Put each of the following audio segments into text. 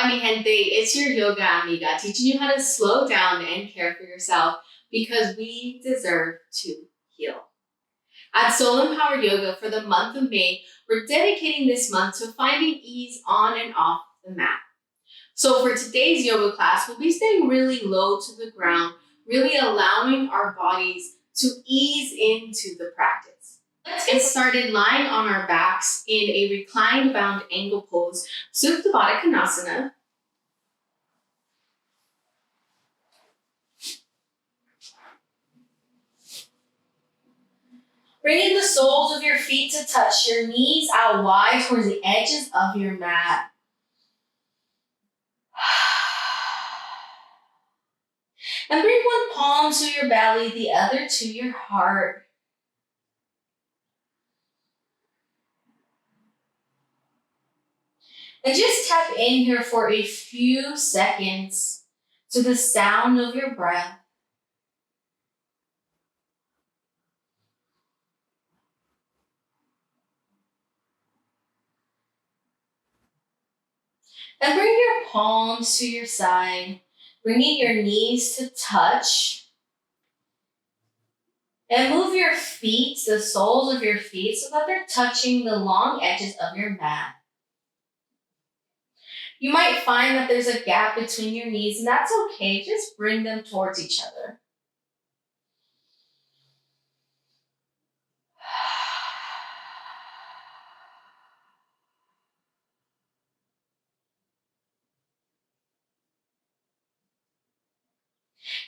Hola, mi gente. It's your yoga amiga teaching you how to slow down and care for yourself because we deserve to heal. At Soul Empowered Yoga for the month of May, we're dedicating this month to finding ease on and off the mat. So for today's yoga class, we'll be staying really low to the ground, really allowing our bodies to ease into the practice. Let's get started lying on our backs in a reclined bound angle pose, Supta Baddha Konasana. Bringing the soles of your feet to touch your knees out wide towards the edges of your mat. And bring one palm to your belly, the other to your heart. And just tap in here for a few seconds to the sound of your breath. And bring your palms to your side, bringing your knees to touch. And move your feet, the soles of your feet, so that they're touching the long edges of your mat. You might find that there's a gap between your knees, and that's okay. Just bring them towards each other.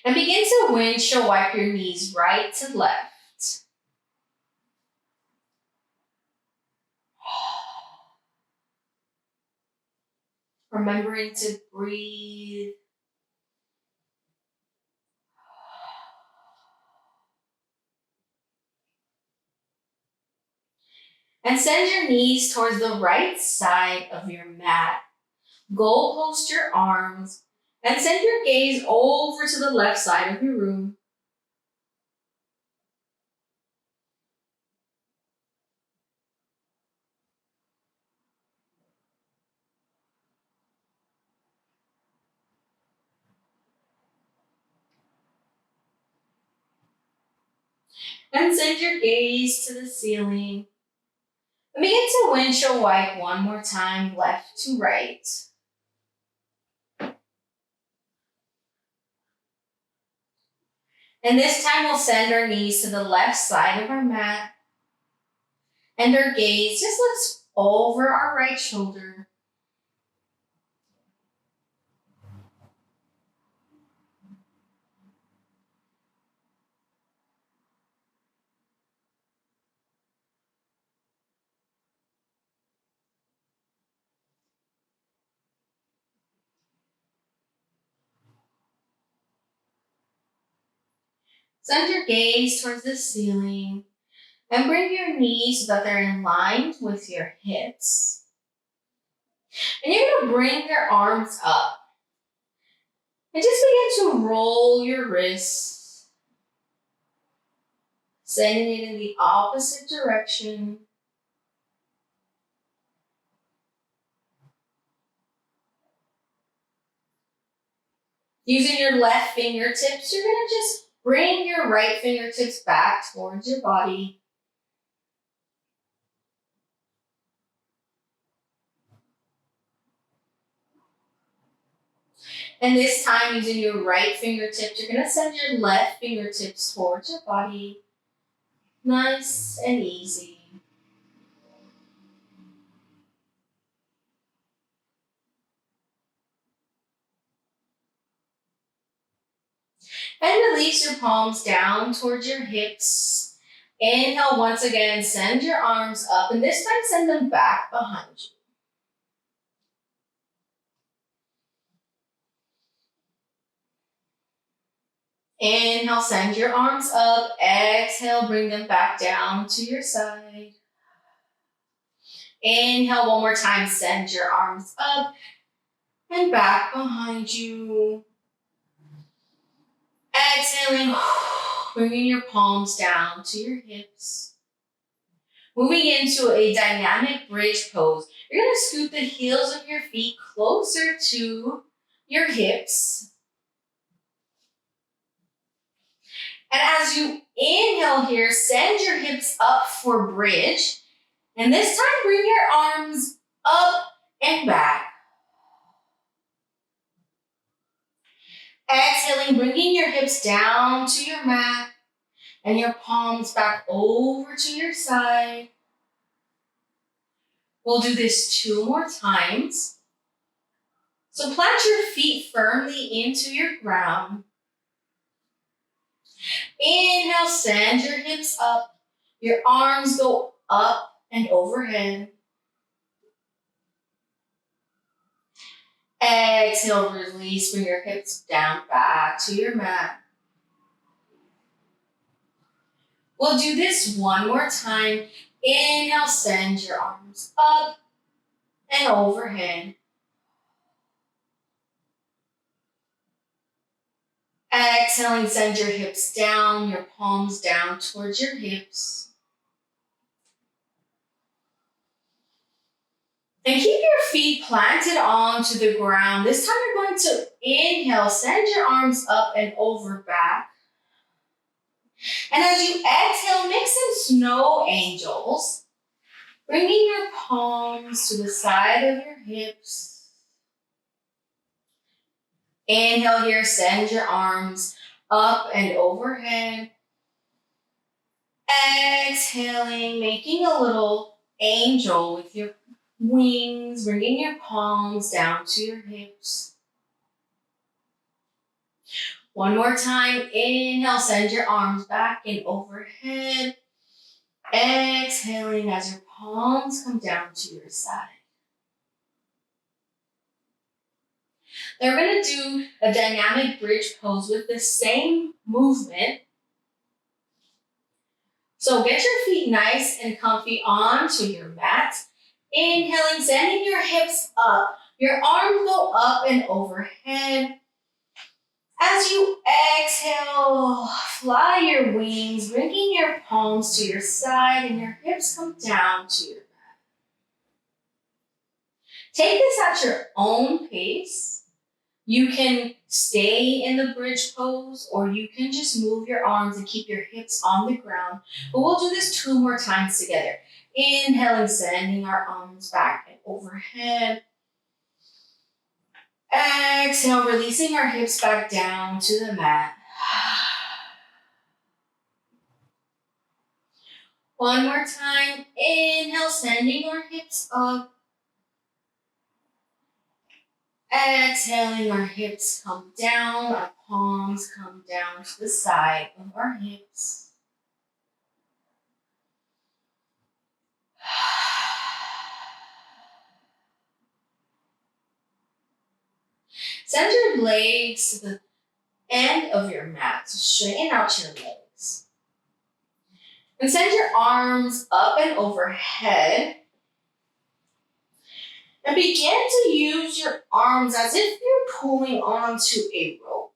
And begin to windshield wipe your knees right to left. Remembering to breathe. And send your knees towards the right side of your mat. Goal post your arms and send your gaze over to the left side of your room. And send your gaze to the ceiling. And begin to windshield wipe one more time, left to right. And this time we'll send our knees to the left side of our mat. And our gaze just looks over our right shoulder. Send your gaze towards the ceiling and bring your knees so that they're in line with your hips. And you're going to bring your arms up and just begin to roll your wrists, sending it in the opposite direction. Using your left fingertips, you're going to just bring your right fingertips back towards your body. And this time, using your right fingertips, you're going to send your left fingertips towards your body. Nice and easy. And release your palms down towards your hips. Inhale once again, send your arms up, and this time send them back behind you. Inhale, send your arms up. Exhale, bring them back down to your side. Inhale one more time, send your arms up and back behind you. Exhaling, bringing your palms down to your hips. Moving into a dynamic bridge pose, you're going to scoot the heels of your feet closer to your hips. And as you inhale here, send your hips up for bridge. And this time, bring your arms up and back. Exhaling, bringing your hips down to your mat and your palms back over to your side. We'll do this 2 more times. So plant your feet firmly into your ground. Inhale, send your hips up. Your arms go up and overhead. Exhale, release, bring your hips down back to your mat. We'll do this 1 more time. Inhale, send your arms up and overhead. Exhaling, send your hips down, your palms down towards your hips. And keep your feet planted onto the ground. This time you're going to inhale, send your arms up and over back. And as you exhale, mix in snow angels, bringing your palms to the side of your hips. Inhale here, send your arms up and overhead. Exhaling, making a little angel with your wings, bringing your palms down to your hips. 1 more time, inhale, send your arms back and overhead. Exhaling as your palms come down to your side. Then we're going to do a dynamic bridge pose with the same movement. So get your feet nice and comfy onto your mat. Inhaling, sending your hips up. Your arms go up and overhead. As you exhale, fly your wings, bringing your palms to your side and your hips come down to your mat. Take this at your own pace. You can stay in the bridge pose or you can just move your arms and keep your hips on the ground. But we'll do this 2 more times together. Inhaling, sending our arms back and overhead. Exhale, releasing our hips back down to the mat. 1 more time. Inhale, sending our hips up. Exhaling, our hips come down, our palms come down to the side of our hips. Send your legs to the end of your mat, so straighten out your legs. And send your arms up and overhead. And begin to use your arms as if you're pulling onto a rope.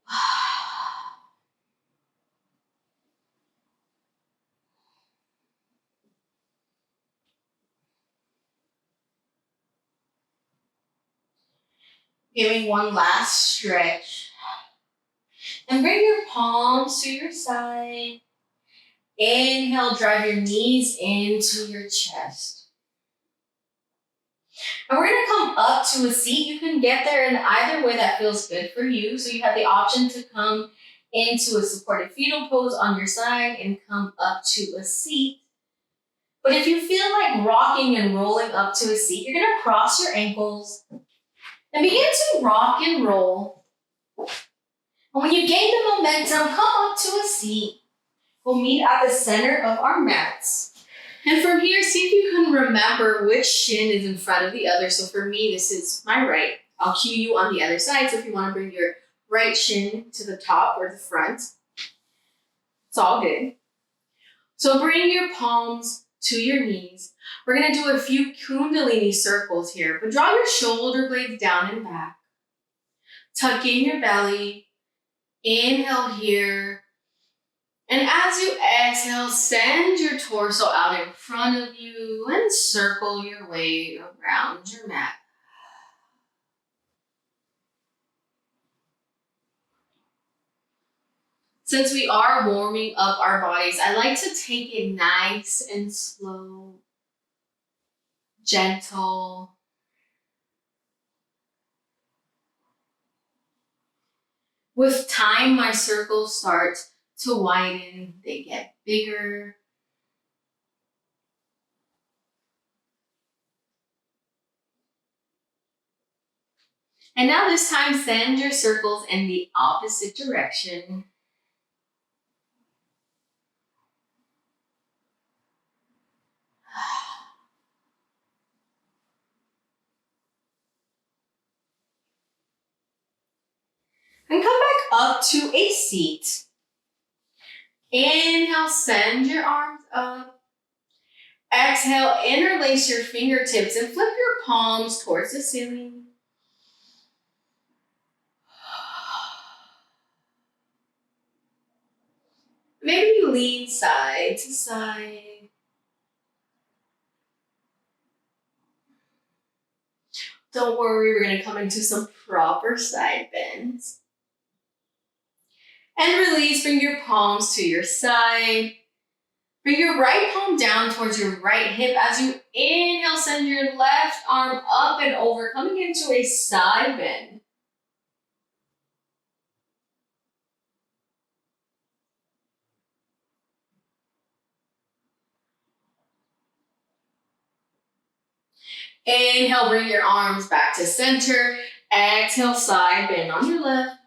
Giving 1 last stretch. And bring your palms to your side. Inhale, drive your knees into your chest. And we're going to come up to a seat. You can get there in either way that feels good for you. So you have the option to come into a supported fetal pose on your side and come up to a seat. But if you feel like rocking and rolling up to a seat, you're going to cross your ankles and begin to rock and roll. And when you gain the momentum, come up to a seat. We'll meet at the center of our mats. And from here, see if you can remember which shin is in front of the other. So for me, this is my right. I'll cue you on the other side. So if you want to bring your right shin to the top or the front, it's all good. So bring your palms to your knees. We're going to do a few Kundalini circles here, but draw your shoulder blades down and back. Tuck in your belly. Inhale here. And as you exhale, send your torso out in front of you and circle your way around your mat. Since we are warming up our bodies, I like to take it nice and slow, gentle. With time, my circles start to widen, they get bigger. And now this time, send your circles in the opposite direction. And come back up to a seat. Inhale, send your arms up. Exhale, interlace your fingertips and flip your palms towards the ceiling. Maybe you lean side to side. Don't worry, we're going to come into some proper side bends. And release, bring your palms to your side. Bring your right palm down towards your right hip. As you inhale, send your left arm up and over, coming into a side bend. Inhale, bring your arms back to center. Exhale, side bend on your left.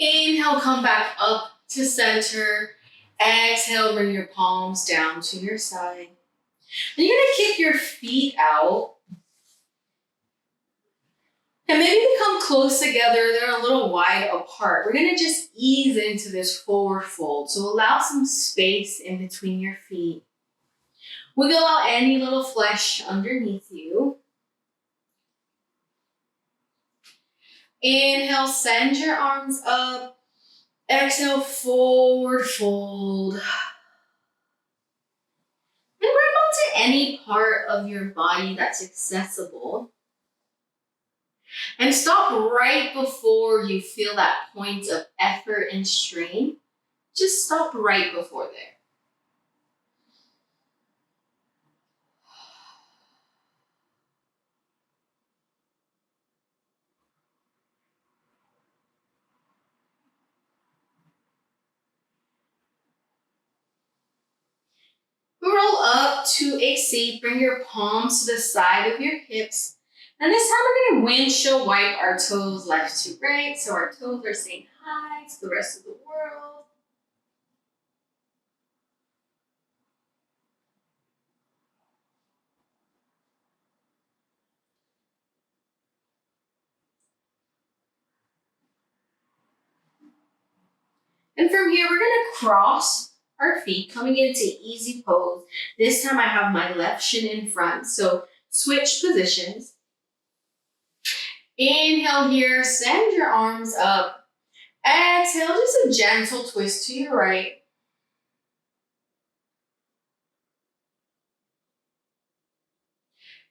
Inhale, come back up to center. Exhale, bring your palms down to your side. And you're gonna kick your feet out. And maybe they come close together, they're a little wide apart. We're gonna just ease into this forward fold. So allow some space in between your feet. Wiggle out any little flesh underneath you. Inhale, send your arms up. Exhale, forward fold. And grab onto any part of your body that's accessible. And stop right before you feel that point of effort and strain. Just stop right before there. Roll up to a seat. Bring your palms to the side of your hips. And this time we're going to windshield wipe our toes left to right. So our toes are saying hi to the rest of the world. And from here, we're going to cross our feet, coming into easy pose. This time I have my left shin in front. So switch positions. Inhale here, send your arms up. Exhale, just a gentle twist to your right.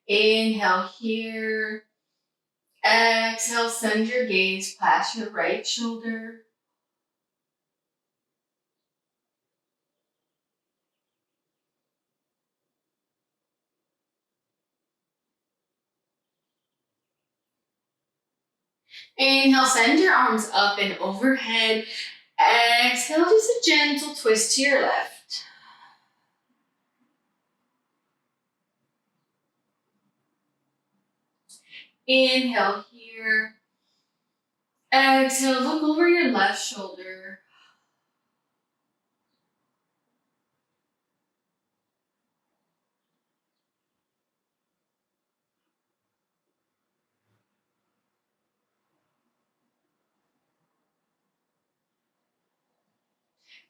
Inhale here. Exhale, send your gaze past your right shoulder. Inhale, send your arms up and overhead. Exhale, just a gentle twist to your left. Inhale here. Exhale, look over your left shoulder.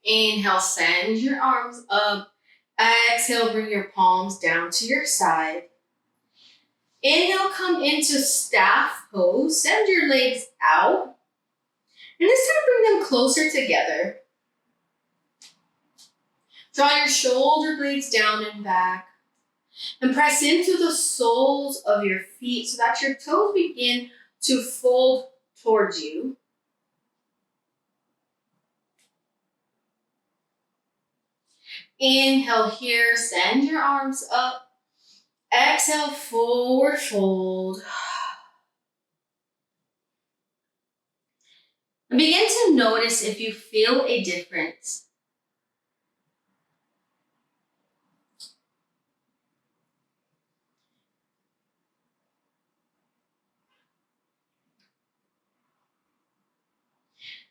Inhale, send your arms up. Exhale, bring your palms down to your side. Inhale, come into staff pose. Send your legs out. And this time, bring them closer together. Draw your shoulder blades down and back. And press into the soles of your feet so that your toes begin to fold towards you. Inhale here, send your arms up. Exhale, forward fold. And begin to notice if you feel a difference.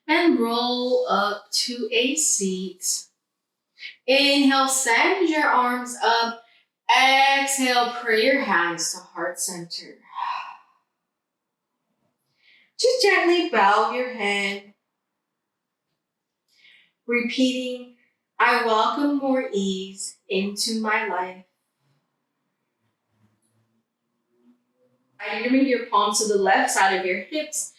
And roll up to a seat. Inhale, send your arms up. Exhale, pray your hands to heart center. Just gently bow your head. Repeating, I welcome more ease into my life. Bring your palms to the left side of your hips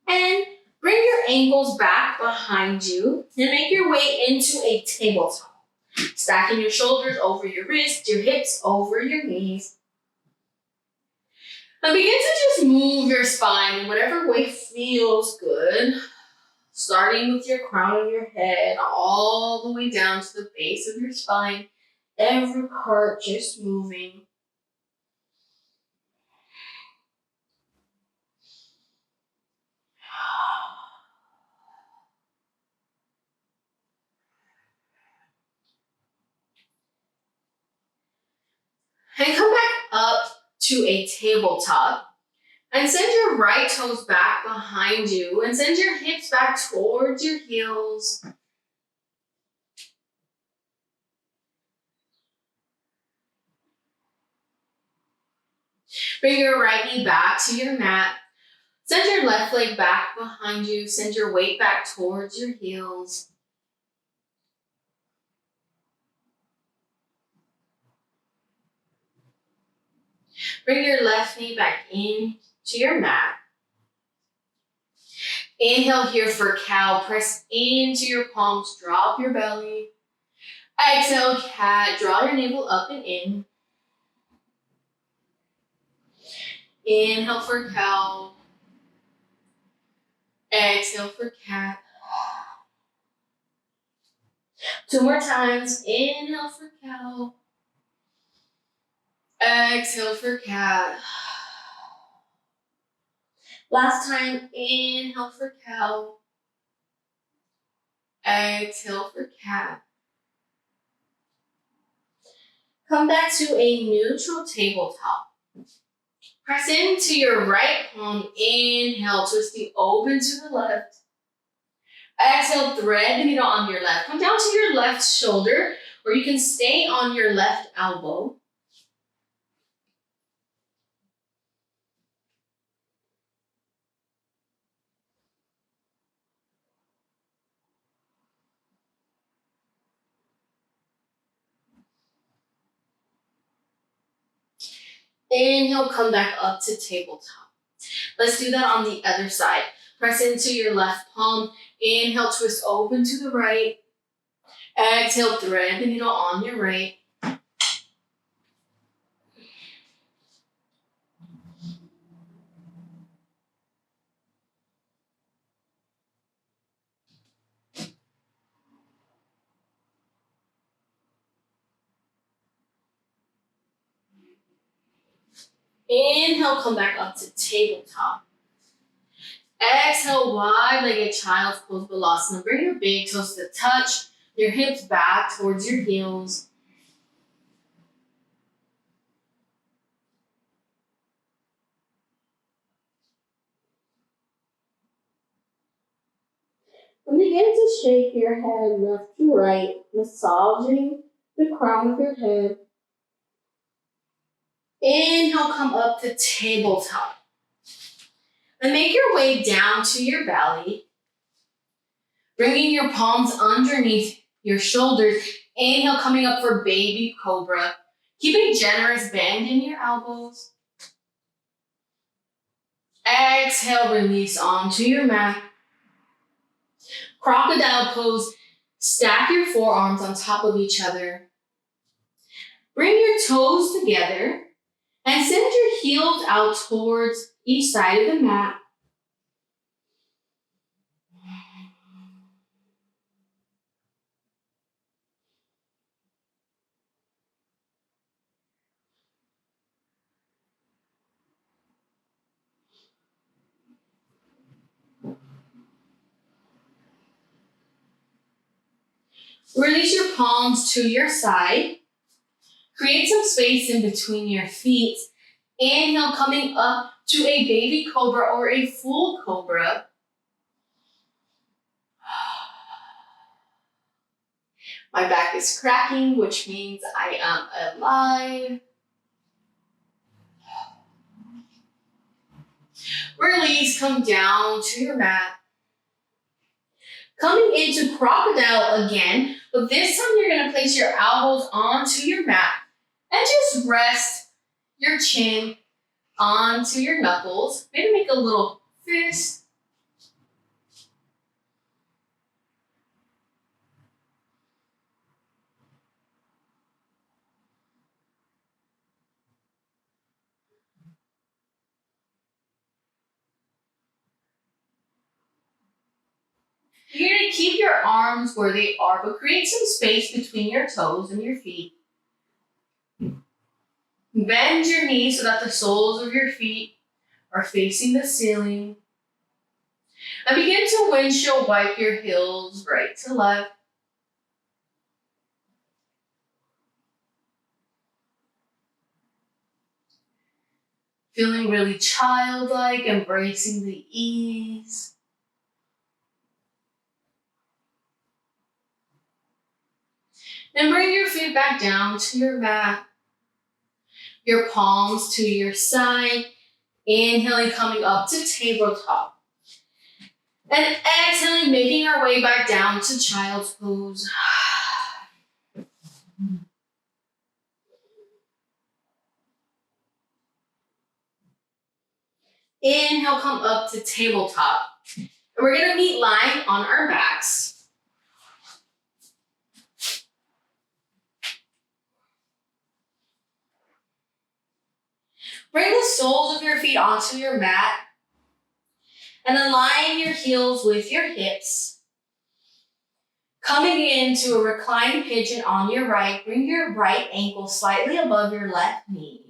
and bring your ankles back behind you and make your way into a tabletop. Stacking your shoulders over your wrists, your hips over your knees. And begin to just move your spine in whatever way feels good. Starting with your crown of your head all the way down to the base of your spine. Every part just moving. And come back up to a tabletop. And send your right toes back behind you. And send your hips back towards your heels. Bring your right knee back to your mat. Send your left leg back behind you. Send your weight back towards your heels. Bring your left knee back in to your mat. Inhale here for cow. Press into your palms. Drop your belly. Exhale, cat. Draw your navel up and in. Inhale for cow. Exhale for cat. 2 more times. Inhale for cow. Exhale for cat. Last time, inhale for cow. Exhale for cat. Come back to a neutral tabletop. Press into your right palm. Inhale, twisting open to the left. Exhale, thread the needle on your left. Come down to your left shoulder, or you can stay on your left elbow. Inhale, come back up to tabletop. Let's do that on the other side. Press into your left palm. Inhale, twist open to the right. Exhale, thread the needle on your right. Inhale, come back up to tabletop. Exhale, wide-legged child's pose balasana. Bring your big toes to touch, your hips back towards your heels. And begin to shake your head left to right, massaging the crown of your head. Inhale, come up to tabletop. And make your way down to your belly, bringing your palms underneath your shoulders. Inhale, coming up for baby cobra. Keep a generous bend in your elbows. Exhale, release onto your mat. Crocodile pose. Stack your forearms on top of each other. Bring your toes together and send your heels out towards each side of the mat. Release your palms to your side. Create some space in between your feet. Inhale, coming up to a baby cobra or a full cobra. My back is cracking, which means I am alive. Release, come down to your mat. Coming into crocodile again, but this time you're going to place your elbows onto your mat and just rest your chin onto your knuckles. Maybe make a little fist. You're going to keep your arms where they are, but create some space between your toes and your feet. Bend your knees so that the soles of your feet are facing the ceiling. And begin to windshield wipe your heels right to left. Feeling really childlike, embracing the ease. And bring your feet back down to your mat. Your palms to your side. Inhaling, coming up to tabletop. And exhaling, making our way back down to child's pose. Inhale, come up to tabletop. And we're going to meet lying on our backs. Bring the soles of your feet onto your mat and align your heels with your hips. Coming into a reclined pigeon on your right, bring your right ankle slightly above your left knee.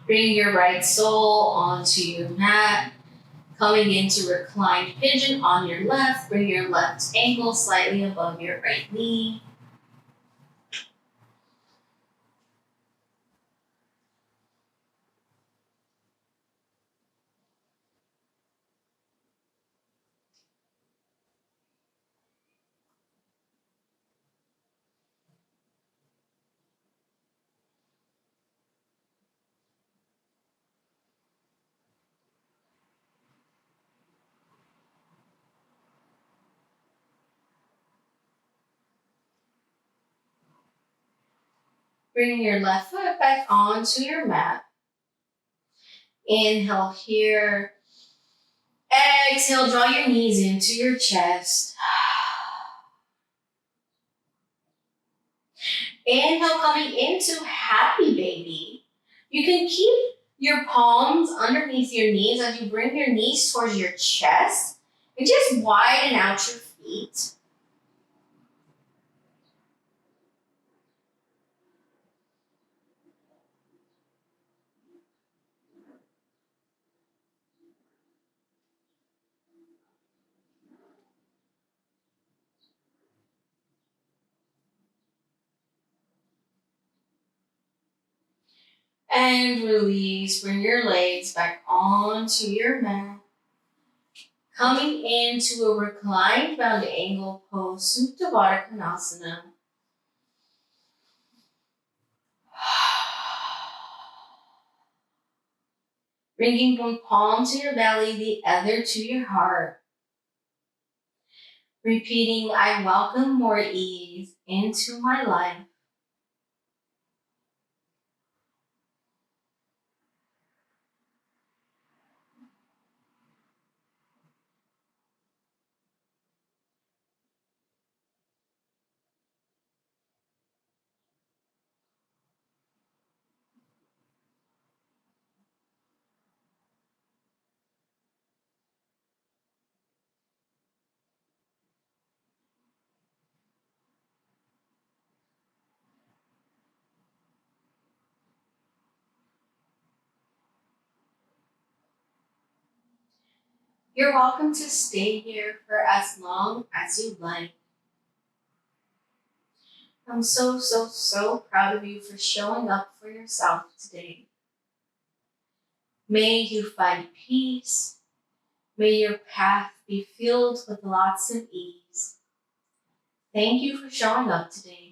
Bring your right sole onto your mat. Coming into reclined pigeon on your left, bring your left ankle slightly above your right knee. Bring your left foot back onto your mat. Inhale here. Exhale, draw your knees into your chest. Inhale, coming into happy baby. You can keep your palms underneath your knees as you bring your knees towards your chest and just widen out your feet. And release. Bring your legs back onto your mat. Coming into a reclined bound angle pose, Supta Baddha Konasana. Bringing one palm to your belly, the other to your heart. Repeating, I welcome more ease into my life. You're welcome to stay here for as long as you like. I'm so proud of you for showing up for yourself today. May you find peace. May your path be filled with lots of ease. Thank you for showing up today.